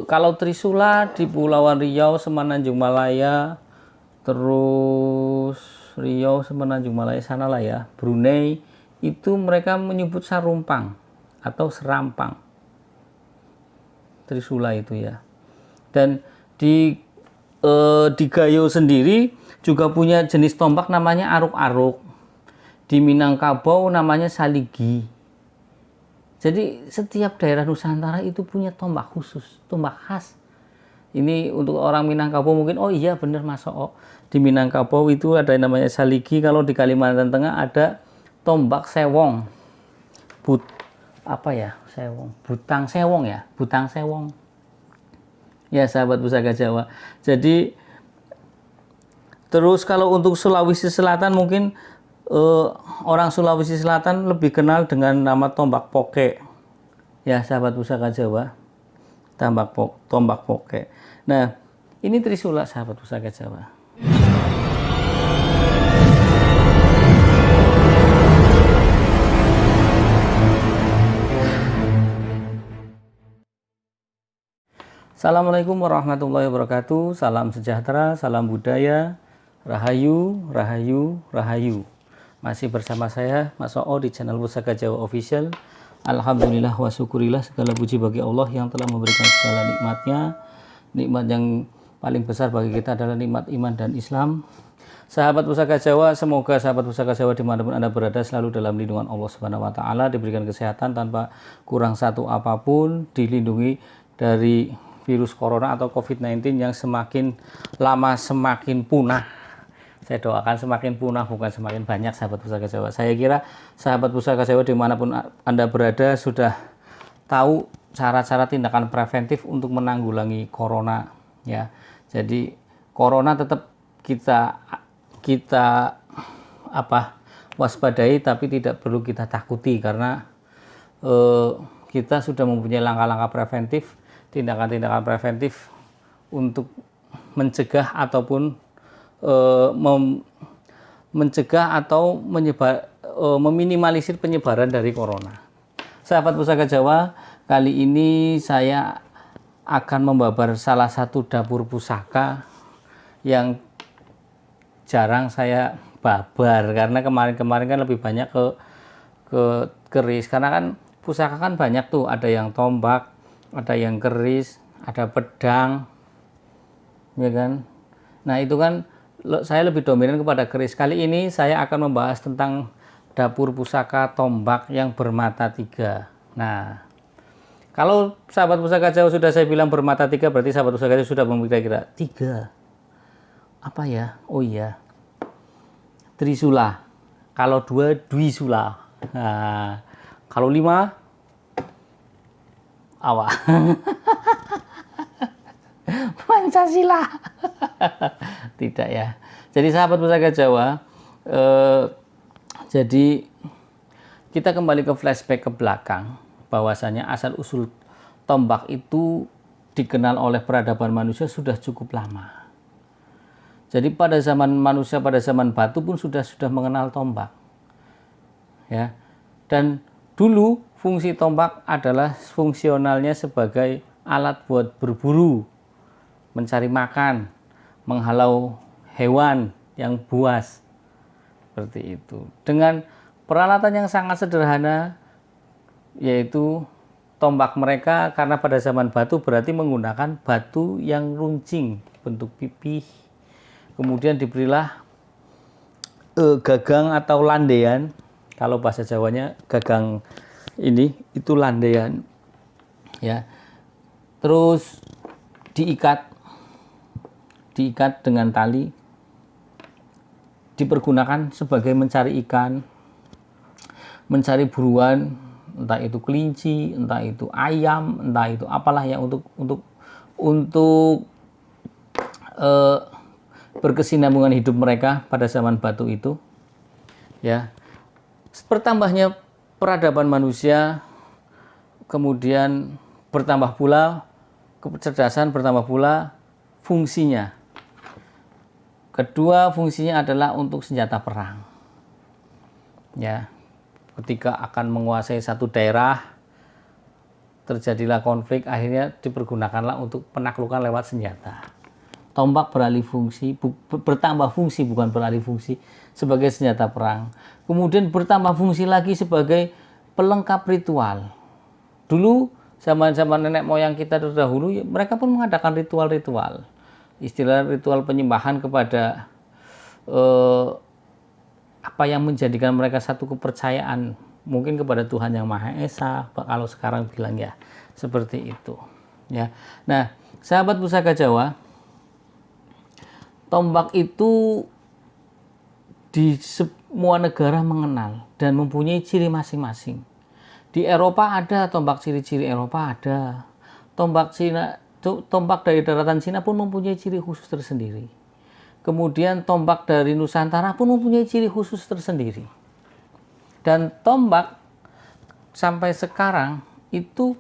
Kalau Trisula di Pulauan Riau, Semenanjung Malaya, terus Riau, Semenanjung Malaya sana lah ya, Brunei, itu mereka menyebut sarumpang atau serampang. Trisula itu ya. Dan di Gayo sendiri juga punya jenis tombak namanya aruk-aruk. Di Minangkabau namanya saligi. Jadi setiap daerah Nusantara itu punya tombak khusus, tombak khas. Ini untuk orang Minangkabau mungkin, oh iya bener Mas Oh. Di Minangkabau itu ada yang namanya saligi. Kalau di Kalimantan Tengah ada tombak sewong. Sewong. Butang sewong ya, butang sewong. Ya sahabat Pusaka Jawa. Jadi terus kalau untuk Sulawesi Selatan mungkin orang Sulawesi Selatan lebih kenal dengan nama tombak poke. Ya sahabat Pusaka Jawa, tombak poke. Nah, ini Trisula sahabat Pusaka Jawa. Assalamualaikum warahmatullahi wabarakatuh. Salam sejahtera, salam budaya, rahayu, rahayu, rahayu. Masih bersama saya Mas Oo di channel Pusaka Jawa Official. Alhamdulillah wa syukurillah, segala puji bagi Allah yang telah memberikan segala nikmatnya. Nikmat yang paling besar bagi kita adalah nikmat iman dan Islam. Sahabat Pusaka Jawa, semoga sahabat Pusaka Jawa dimanapun Anda berada selalu dalam lindungan Allah Subhanahu wa Ta'ala, diberikan kesehatan tanpa kurang satu apapun, dilindungi dari virus corona atau COVID-19 yang semakin lama semakin punah. Saya doakan semakin punah, bukan semakin banyak sahabat Pusaka Jawa. Saya kira sahabat Pusaka Jawa dimanapun Anda berada sudah tahu cara-cara tindakan preventif untuk menanggulangi corona ya. Jadi corona tetap kita waspadai, tapi tidak perlu kita takuti karena kita sudah mempunyai langkah-langkah preventif, tindakan-tindakan preventif untuk mencegah ataupun mencegah atau meminimalisir penyebaran dari corona. Sahabat Pusaka Jawa, kali ini saya akan membabar salah satu dapur pusaka yang jarang saya babar karena kemarin-kemarin kan lebih banyak ke keris, karena kan pusaka kan banyak tuh, ada yang tombak, ada yang keris, ada pedang, ya kan. Nah itu kan saya lebih dominan kepada keris. Kali ini saya akan membahas tentang dapur pusaka tombak yang bermata 3. Nah, kalau sahabat Pusaka Jawa sudah saya bilang bermata 3, berarti sahabat Pusaka Jawa sudah memikirkan 3. Apa ya? Oh iya, Trisula. Kalau 2, Dwisula. Nah, kalau 5, apa? Pancasila. Tidak ya. Jadi sahabat Pusaka Jawa, jadi kita kembali ke flashback ke belakang, bahwasanya asal usul tombak itu dikenal oleh peradaban manusia sudah cukup lama. Jadi pada zaman manusia, pada zaman batu pun sudah mengenal tombak. Ya. Dan dulu fungsi tombak adalah fungsionalnya sebagai alat buat berburu, mencari makan, menghalau hewan yang buas, seperti itu. Dengan peralatan yang sangat sederhana, yaitu tombak mereka, karena pada zaman batu berarti menggunakan batu yang runcing bentuk pipih, kemudian diberilah gagang atau landean. Kalau bahasa Jawanya gagang ini itu landean ya. Terus diikat dengan tali, dipergunakan sebagai mencari ikan, mencari buruan, entah itu kelinci, entah itu ayam, entah itu apalah yang untuk berkesinambungan hidup mereka pada zaman batu itu ya. Bertambahnya peradaban manusia, kemudian bertambah pula kecerdasan, bertambah pula fungsinya. Kedua fungsinya adalah untuk senjata perang. Ya, ketika akan menguasai satu daerah, terjadilah konflik, akhirnya dipergunakanlah untuk penaklukan lewat senjata. Tombak beralih fungsi, bertambah fungsi bukan beralih fungsi sebagai senjata perang. Kemudian bertambah fungsi lagi sebagai pelengkap ritual. Dulu zaman-zaman nenek moyang kita terdahulu, mereka pun mengadakan ritual-ritual. Istilah ritual penyembahan kepada apa yang menjadikan mereka satu kepercayaan, mungkin kepada Tuhan Yang Maha Esa, kalau sekarang bilang ya seperti itu. Ya. Nah, sahabat Pusaka Jawa, tombak itu di semua negara mengenal dan mempunyai ciri masing-masing. Di Eropa ada tombak, ciri-ciri Eropa ada. Tombak Cina, tombak dari daratan Cina pun mempunyai ciri khusus tersendiri. Kemudian tombak dari Nusantara pun mempunyai ciri khusus tersendiri. Dan tombak sampai sekarang itu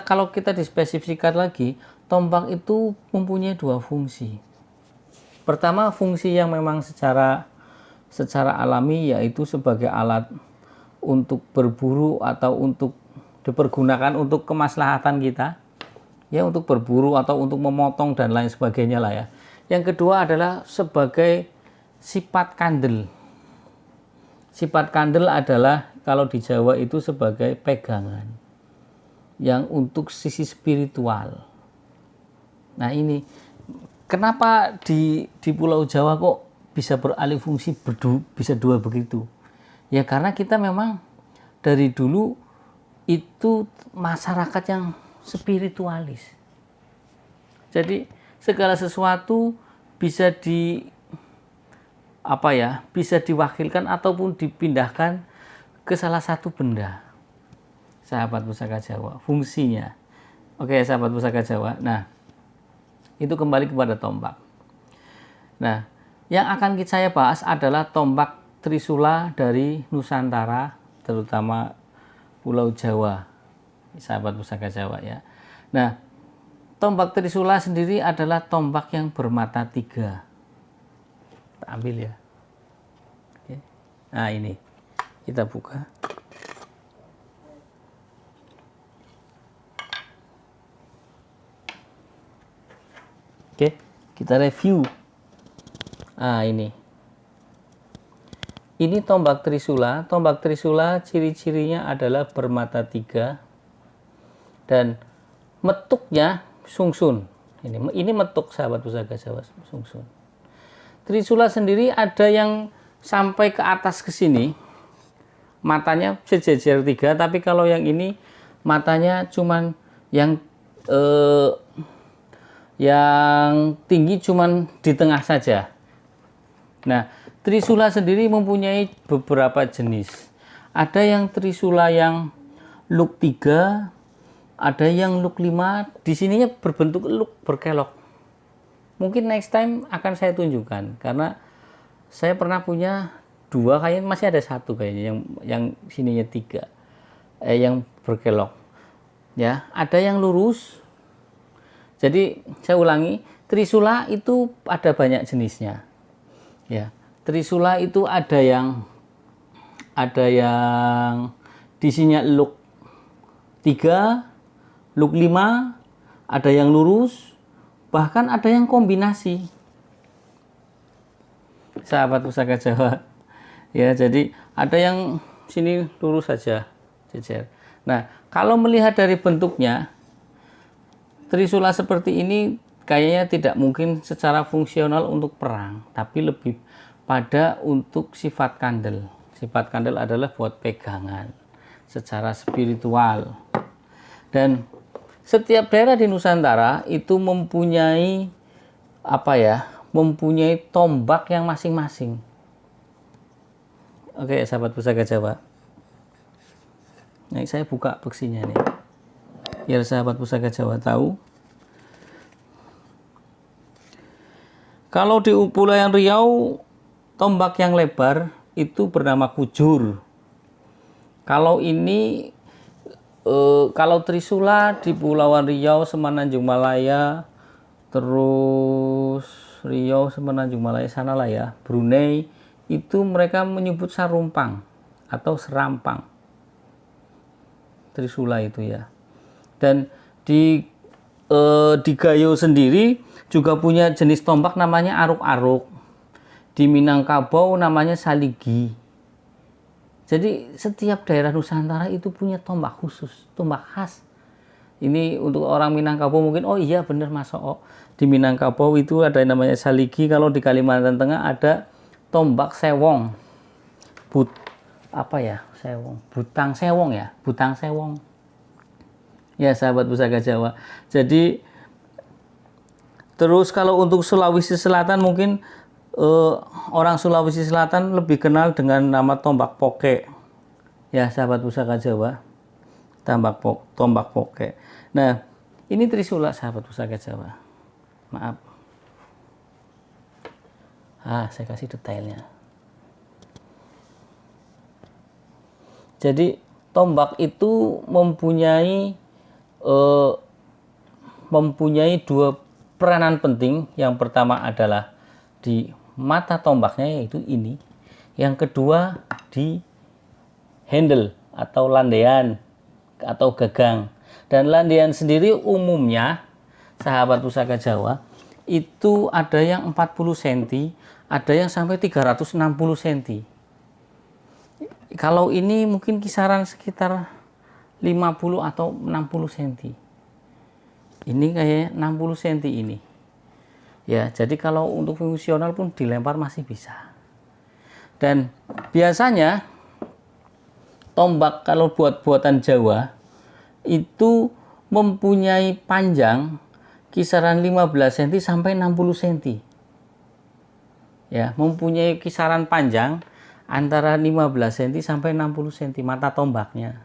kalau kita dispesifikkan lagi, tombak itu mempunyai dua fungsi. Pertama, fungsi yang memang secara alami, yaitu sebagai alat untuk berburu atau untuk dipergunakan untuk kemaslahatan kita, ya, untuk berburu atau untuk memotong dan lain sebagainya lah ya. Yang kedua adalah sebagai sifat kandel. Sifat kandel adalah kalau di Jawa itu sebagai pegangan yang untuk sisi spiritual. Nah, ini kenapa di Pulau Jawa kok bisa beralih fungsi bisa dua begitu? Ya karena kita memang dari dulu itu masyarakat yang spiritualis. Jadi segala sesuatu bisa bisa diwakilkan ataupun dipindahkan ke salah satu benda. Sahabat Pusaka Jawa, fungsinya. Oke, sahabat Pusaka Jawa. Nah, itu kembali kepada tombak. Nah, yang akan saya bahas adalah tombak Trisula dari Nusantara, terutama Pulau Jawa, sahabat Pusaka Jawa ya. Nah, tombak Trisula sendiri adalah tombak yang bermata 3. Kita ambil ya. Oke. Nah, ini kita buka. Oke, kita review. Nah, ini tombak Trisula. Tombak Trisula ciri-cirinya adalah bermata 3 dan metuknya sungsun. Ini metuk, sahabat Pusaka Jawa, sungsun. Trisula sendiri ada yang sampai ke atas ke sini, matanya sejejer 3, tapi kalau yang ini matanya cuman yang tinggi cuman di tengah saja. Nah, Trisula sendiri mempunyai beberapa jenis. Ada yang Trisula yang look 3, ada yang look 5. Di sininya berbentuk look berkelok. Mungkin next time akan saya tunjukkan, karena saya pernah punya 2, kayaknya masih ada 1 kayaknya yang sininya 3, yang berkelok. Ya, ada yang lurus. Jadi saya ulangi, Trisula itu ada banyak jenisnya. Ya, Trisula itu ada yang di sini look 3, look 5, ada yang lurus, bahkan ada yang kombinasi. Sahabat Pusaka Jawa. Ya, jadi ada yang sini lurus saja, jejer. Nah, kalau melihat dari bentuknya, Trisula seperti ini kayaknya tidak mungkin secara fungsional untuk perang, tapi lebih pada untuk sifat kandel. Sifat kandel adalah buat pegangan secara spiritual. Dan setiap daerah di Nusantara itu mempunyai mempunyai tombak yang masing-masing. Oke, sahabat Pusaka Jawa. Nah, saya buka beksinya nih, biar sahabat Pusaka Jawa tahu. Kalau di Kepulauan Riau, tombak yang lebar itu bernama kujur. Kalau ini, kalau Trisula di Kepulauan Riau, Semenanjung Malaya, terus Riau, Semenanjung Malaya sana lah ya, Brunei, itu mereka menyebut sarumpang atau serampang. Trisula itu ya. Dan di Gayo sendiri juga punya jenis tombak namanya aruk-aruk. Di Minangkabau namanya saligi. Jadi setiap daerah Nusantara itu punya tombak khusus, tombak khas. Ini untuk orang Minangkabau mungkin, oh iya bener Mas Oh. Di Minangkabau itu ada yang namanya saligi. Kalau di Kalimantan Tengah ada tombak sewong. Butang sewong ya, butang sewong. Ya sahabat Pusaka Jawa. Jadi terus kalau untuk Sulawesi Selatan mungkin orang Sulawesi Selatan lebih kenal dengan nama tombak poke. Ya sahabat Pusaka Jawa. Tombak poke. Nah, ini Trisula sahabat Pusaka Jawa. Maaf. Saya kasih detailnya. Jadi tombak itu mempunyai dua peranan penting. Yang pertama adalah di mata tombaknya, yaitu ini. Yang kedua di handle atau landean atau gagang. Dan landean sendiri umumnya sahabat Pusaka Jawa itu ada yang 40 cm, ada yang sampai 360 cm. Kalau ini mungkin kisaran sekitar 50 atau 60 cm. Ini kayak 60 cm ini. Ya, jadi kalau untuk fungsional pun dilempar masih bisa. Dan biasanya tombak kalau buatan Jawa itu mempunyai panjang kisaran 15 cm sampai 60 cm. Ya, mempunyai kisaran panjang antara 15 cm sampai 60 cm mata tombaknya.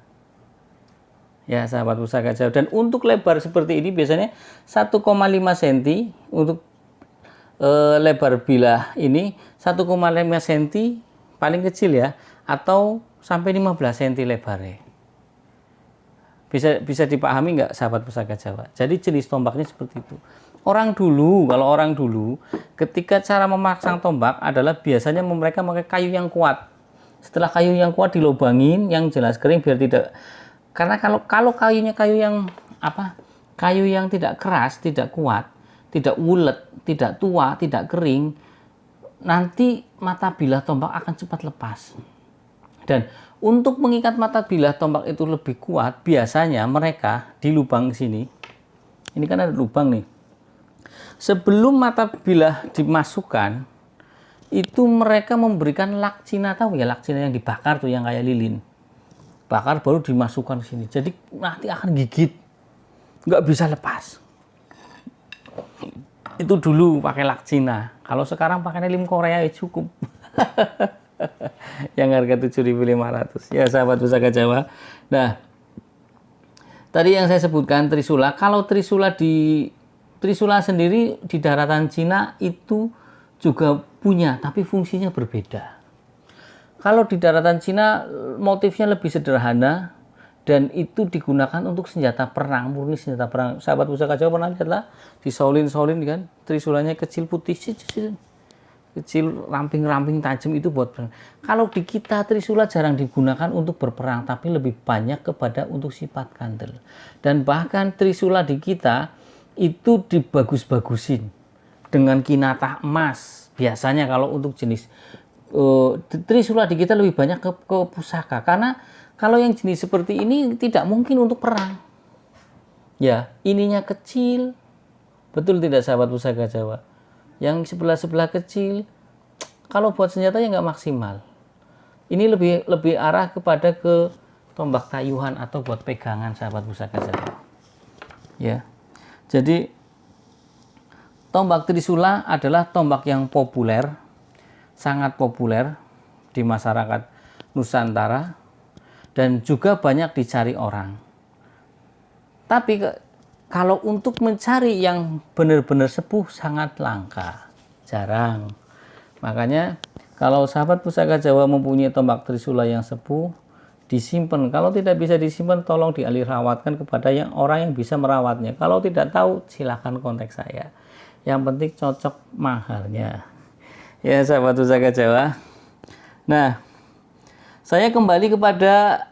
Ya, sahabat Pusaka Jawa. Dan untuk lebar seperti ini biasanya 1,5 cm untuk lebar bilah ini 1,5 cm paling kecil ya, atau sampai 15 cm lebarnya. Bisa dipahami nggak sahabat Pusaka Jawa? Jadi jenis tombaknya seperti itu. Kalau orang dulu ketika cara memasang tombak adalah biasanya mereka pakai kayu yang kuat. Setelah kayu yang kuat dilobangin yang jelas kering biar tidak, karena kalau kayunya kayu yang tidak keras, tidak kuat, tidak ulet, tidak tua, tidak kering, nanti mata bilah tombak akan cepat lepas. Dan untuk mengikat mata bilah tombak itu lebih kuat, biasanya mereka di lubang sini, ini kan ada lubang nih. Sebelum mata bilah dimasukkan, itu mereka memberikan lak Cina, tahu ya lak Cina yang dibakar tuh, yang kayak lilin. Bakar baru dimasukkan ke sini. Jadi nanti akan gigit, nggak bisa lepas. Itu dulu pakai lak Cina. Kalau sekarang pakai lem Korea ya cukup. Yang harga 7.500. Ya sahabat Pusaka Jawa. Nah, tadi yang saya sebutkan Trisula. Kalau Trisula sendiri di daratan Cina itu juga punya, tapi fungsinya berbeda. Kalau di daratan Cina motifnya lebih sederhana dan itu digunakan untuk senjata perang, murni senjata perang. Sahabat Pusaka Jawa pernah lihat lah di Shaolin kan, Trisulanya kecil putih, kecil ramping-ramping tajam, itu buat perang. Kalau di kita Trisula jarang digunakan untuk berperang, tapi lebih banyak kepada untuk sifat kandel. Dan bahkan Trisula di kita itu dibagus-bagusin dengan kinatah emas. Biasanya kalau untuk jenis Trisula di kita lebih banyak ke pusaka, karena kalau yang jenis seperti ini tidak mungkin untuk perang. Ya, ininya kecil. Betul tidak sahabat Pusaka Jawa? Yang sebelah-sebelah kecil, kalau buat senjata ya nggak maksimal. Ini lebih arah kepada ke tombak tayuhan atau buat pegangan sahabat Pusaka Jawa. Ya. Jadi tombak Trisula adalah tombak yang populer, sangat populer di masyarakat Nusantara dan juga banyak dicari orang. Tapi kalau untuk mencari yang benar-benar sepuh sangat langka, jarang. Makanya kalau sahabat Pusaka Jawa mempunyai tombak Trisula yang sepuh, disimpan. Kalau tidak bisa disimpan, tolong dialihrawatkan kepada orang yang bisa merawatnya. Kalau tidak tahu, silakan kontak saya. Yang penting cocok maharnya. Ya sahabat Pusaka Jawa. Nah, saya kembali kepada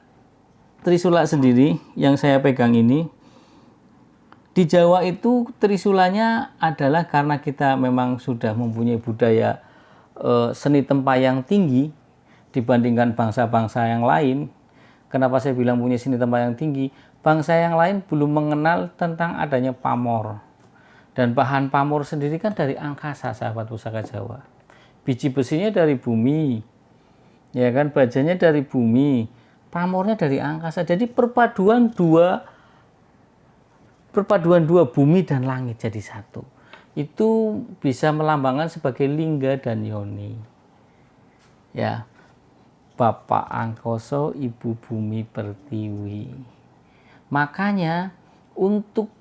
Trisula sendiri yang saya pegang ini, di Jawa itu trisulanya adalah karena kita memang sudah mempunyai budaya seni tempayang tinggi dibandingkan bangsa-bangsa yang lain. Kenapa saya bilang punya seni tempayang tinggi? Bangsa yang lain belum mengenal tentang adanya pamor. Dan bahan pamor sendiri kan dari angkasa, sahabat pusaka Jawa. Biji besinya dari bumi, ya kan, bajanya dari bumi, pamornya dari angkasa. Jadi perpaduan dua bumi dan langit jadi satu. Itu bisa melambangkan sebagai lingga dan yoni. Ya, Bapak Angkoso, Ibu Bumi Pertiwi. Makanya untuk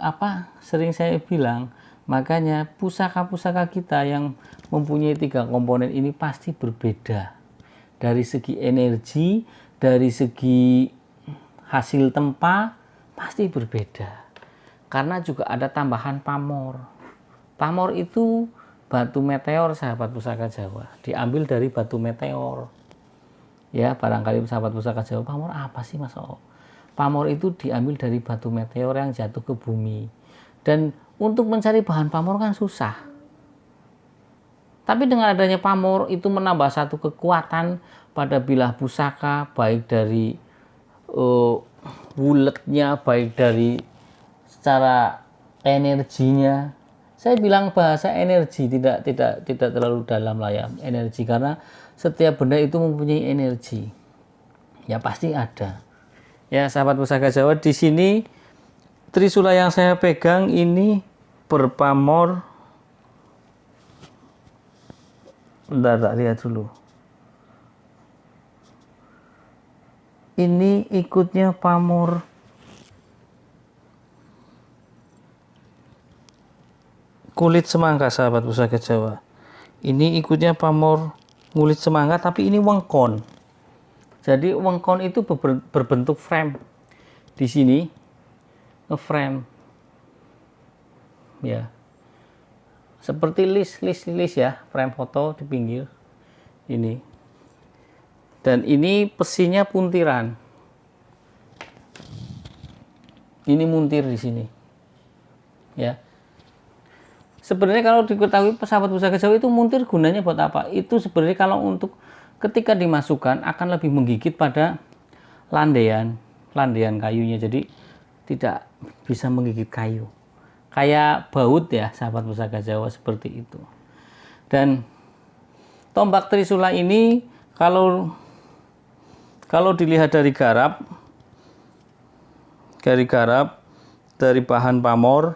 apa sering saya bilang, makanya pusaka-pusaka kita yang mempunyai 3 komponen ini pasti berbeda dari segi energi, dari segi hasil tempa pasti berbeda, karena juga ada tambahan pamor. Pamor itu batu meteor, sahabat pusaka Jawa, diambil dari batu meteor. Ya, barangkali sahabat pusaka Jawa, pamor apa sih Mas O? Pamor itu diambil dari batu meteor yang jatuh ke bumi. Dan untuk mencari bahan pamor kan susah. Tapi dengan adanya pamor itu menambah satu kekuatan pada bilah pusaka, baik dari buletnya, baik dari secara energinya. Saya bilang bahasa energi, tidak terlalu dalam lah ya, energi, karena setiap benda itu mempunyai energi. Ya pasti ada. Ya, sahabat pusaka Jawa, di sini trisula yang saya pegang ini berpamor. Bentar, tak lihat dulu. Ini ikutnya pamor kulit semangka, sahabat pusaka Jawa. Ini ikutnya pamor kulit semangka, tapi ini wengkon. Jadi wengkon itu berbentuk frame. Di sini frame, ya, seperti list ya, frame foto di pinggir ini. Dan ini pesinya puntiran. Ini muntir di sini, ya. Sebenarnya kalau diketahui sahabat pusaka Jawa, itu muntir gunanya buat apa? Itu sebenarnya kalau untuk ketika dimasukkan akan lebih menggigit pada landaian kayunya, jadi tidak bisa menggigit kayu. Kayak baut ya, sahabat pusaka Jawa, seperti itu. Dan tombak trisula ini kalau dilihat dari garap, dari bahan pamor,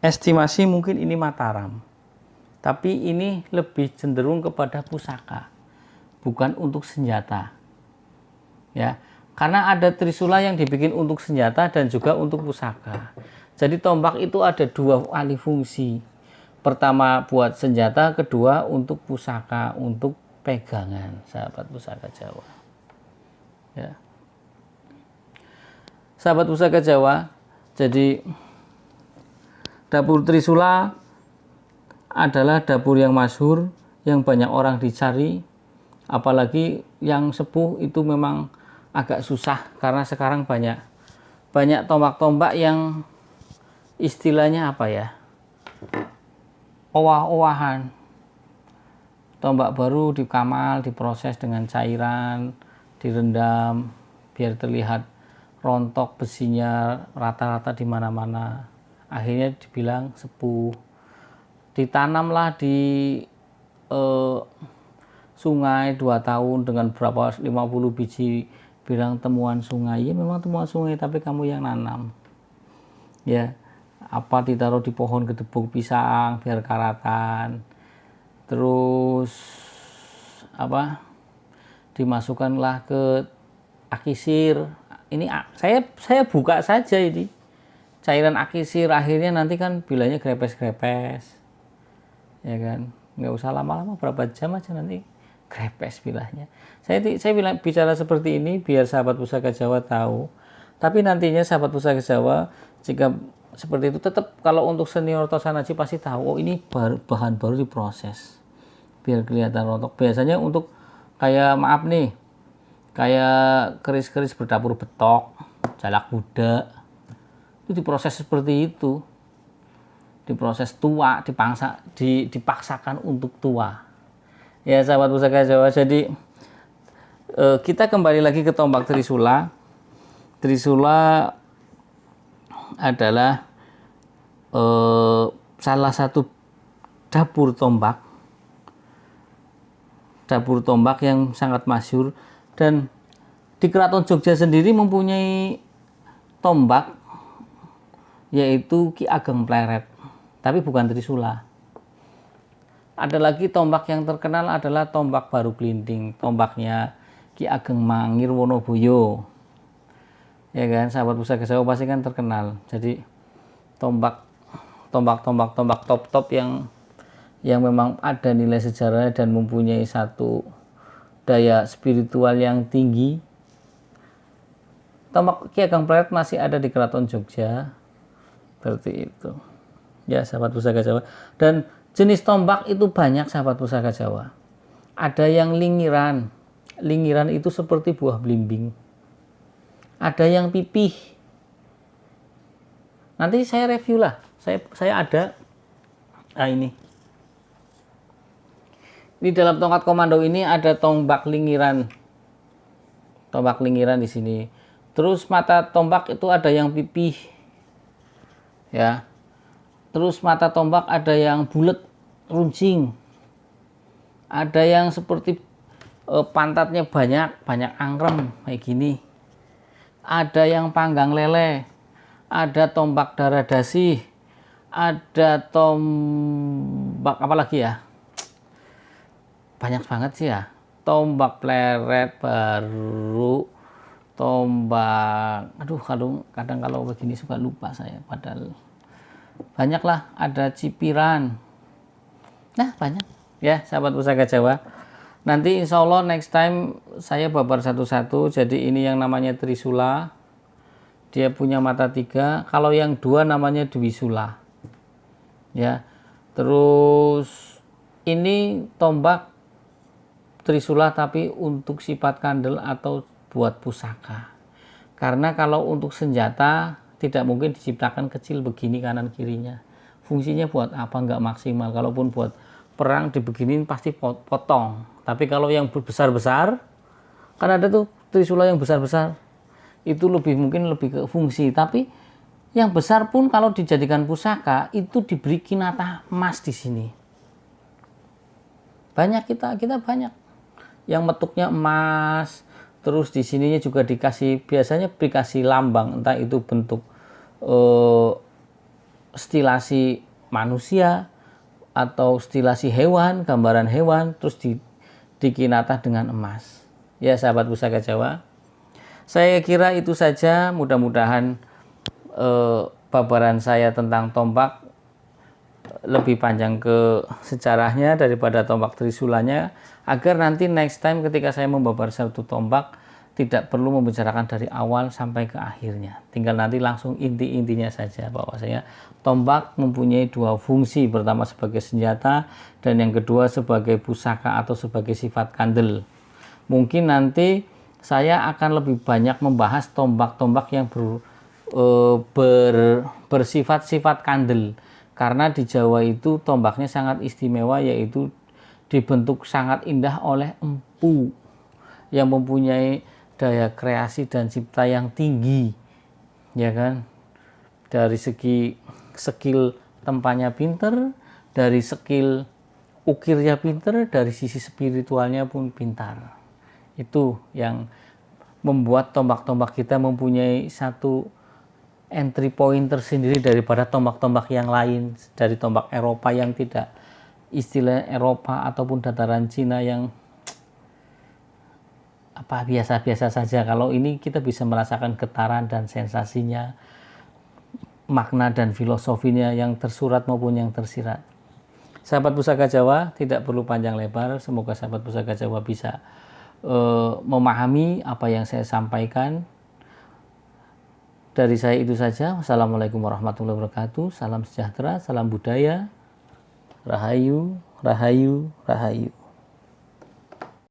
estimasi mungkin ini Mataram. Tapi ini lebih cenderung kepada pusaka, bukan untuk senjata. Ya, karena ada trisula yang dibikin untuk senjata dan juga untuk pusaka. Jadi tombak itu ada 2 alih fungsi. Pertama buat senjata, kedua untuk pusaka, untuk pegangan, sahabat pusaka Jawa. Ya. Sahabat pusaka Jawa, jadi dapur trisula adalah dapur yang masyhur, yang banyak orang dicari, apalagi yang sepuh itu memang agak susah, karena sekarang banyak tombak-tombak yang istilahnya apa ya, owah-owahan. Tombak baru dikamal, diproses dengan cairan, direndam biar terlihat rontok besinya rata-rata di mana-mana. Akhirnya dibilang sepuh. Ditanamlah di sungai 2 tahun dengan berapa 50 biji, bilang temuan sungai. Ya memang temuan sungai, tapi kamu yang nanam. Ya, apa ditaruh di pohon gedebuk pisang biar karatan. Terus apa? Dimasukkanlah ke akisir. Ini saya buka saja ini. Cairan akisir, akhirnya nanti kan bilanya grepes-grepes. Ya kan? Nggak usah lama-lama, berapa jam aja nanti grepes bilahnya. Saya bicara seperti ini biar sahabat pusaka Jawa tahu. Tapi nantinya sahabat pusaka Jawa, jika seperti itu, tetap kalau untuk senior Tosanaji pasti tahu, oh ini bahan baru diproses biar kelihatan rontok. Biasanya untuk kayak maaf nih, kayak keris-keris berdapur betok, jalak budak, itu diproses seperti itu, diproses tua, dipaksakan untuk tua. Ya sahabat Pusaka Jawa, jadi kita kembali lagi ke tombak Trisula. Trisula adalah salah satu dapur tombak yang sangat masyhur, dan di Keraton Jogja sendiri mempunyai tombak yaitu Ki Ageng Pleret, tapi bukan Trisula. Ada lagi tombak yang terkenal adalah tombak Baru Glinding, tombaknya Ki Ageng Mangir Wonoboyo. Ya kan, sahabat Pusaka Jawa pasti kan terkenal. Jadi tombak top yang memang ada nilai sejarah dan mempunyai satu daya spiritual yang tinggi. Tombak Ki Ageng Pleret masih ada di Keraton Jogja, seperti itu. Ya sahabat Pusaka Jawa. Dan jenis tombak itu banyak sahabat Pusaka Jawa. Ada yang lingiran. Lingiran itu seperti buah belimbing. Ada yang pipih. Nanti saya review lah. Saya ada. Nah ini. Di dalam tongkat komando ini ada tombak lingiran. Tombak lingiran di sini. Terus mata tombak itu ada yang pipih. Ya. Terus mata tombak ada yang bulat runcing. Ada yang seperti pantatnya banyak angrem kayak gini. Ada yang panggang lele. Ada tombak darah dasih. Ada tombak apa lagi ya? Banyak banget sih ya. Tombak pleret baru, tombak, aduh kadang kalau begini suka lupa saya, padahal banyak lah. Ada cipiran, nah banyak ya sahabat Pusaka Jawa. Nanti insya Allah next time saya babar satu-satu. Jadi ini yang namanya Trisula, dia punya mata 3. Kalau yang 2 namanya Dwisula ya. Terus ini tombak Trisula tapi untuk sifat kandel atau buat pusaka. Karena kalau untuk senjata tidak mungkin diciptakan kecil begini kanan kirinya. Fungsinya buat apa, nggak maksimal. Kalaupun buat perang dibeginin pasti potong. Tapi kalau yang besar-besar, kan ada tuh Trisula yang besar-besar, itu mungkin lebih ke fungsi. Tapi yang besar pun kalau dijadikan pusaka itu diberi kinata emas di sini. Banyak kita banyak yang metuknya emas. Terus di sininya juga biasanya dikasih lambang, entah itu bentuk stilasi manusia atau stilasi hewan, gambaran hewan, terus dikinata dengan emas. Ya sahabat Pusaka Jawa, saya kira itu saja. Mudah-mudahan babaran saya tentang tombak lebih panjang ke sejarahnya daripada tombak Trisulanya, agar nanti next time ketika saya membabar satu tombak tidak perlu membicarakan dari awal sampai ke akhirnya, tinggal nanti langsung inti-intinya saja, bahwasanya tombak mempunyai 2 fungsi, pertama sebagai senjata dan yang kedua sebagai pusaka atau sebagai sifat kandel. Mungkin nanti saya akan lebih banyak membahas tombak-tombak yang bersifat-sifat kandel. Karena di Jawa itu tombaknya sangat istimewa, yaitu dibentuk sangat indah oleh empu yang mempunyai daya kreasi dan cipta yang tinggi, ya kan? Dari segi skill tempanya pinter, dari skill ukirnya pinter, dari sisi spiritualnya pun pintar. Itu yang membuat tombak-tombak kita mempunyai satu entry point tersendiri daripada tombak-tombak yang lain, dari tombak Eropa yang tidak istilah Eropa ataupun dataran Cina yang biasa-biasa saja. Kalau ini kita bisa merasakan getaran dan sensasinya, makna dan filosofinya yang tersurat maupun yang tersirat. Sahabat Pusaka Jawa, tidak perlu panjang lebar, semoga sahabat Pusaka Jawa bisa memahami apa yang saya sampaikan. Dari saya itu saja. Wassalamualaikum warahmatullahi wabarakatuh. Salam sejahtera, salam budaya. Rahayu, rahayu, rahayu.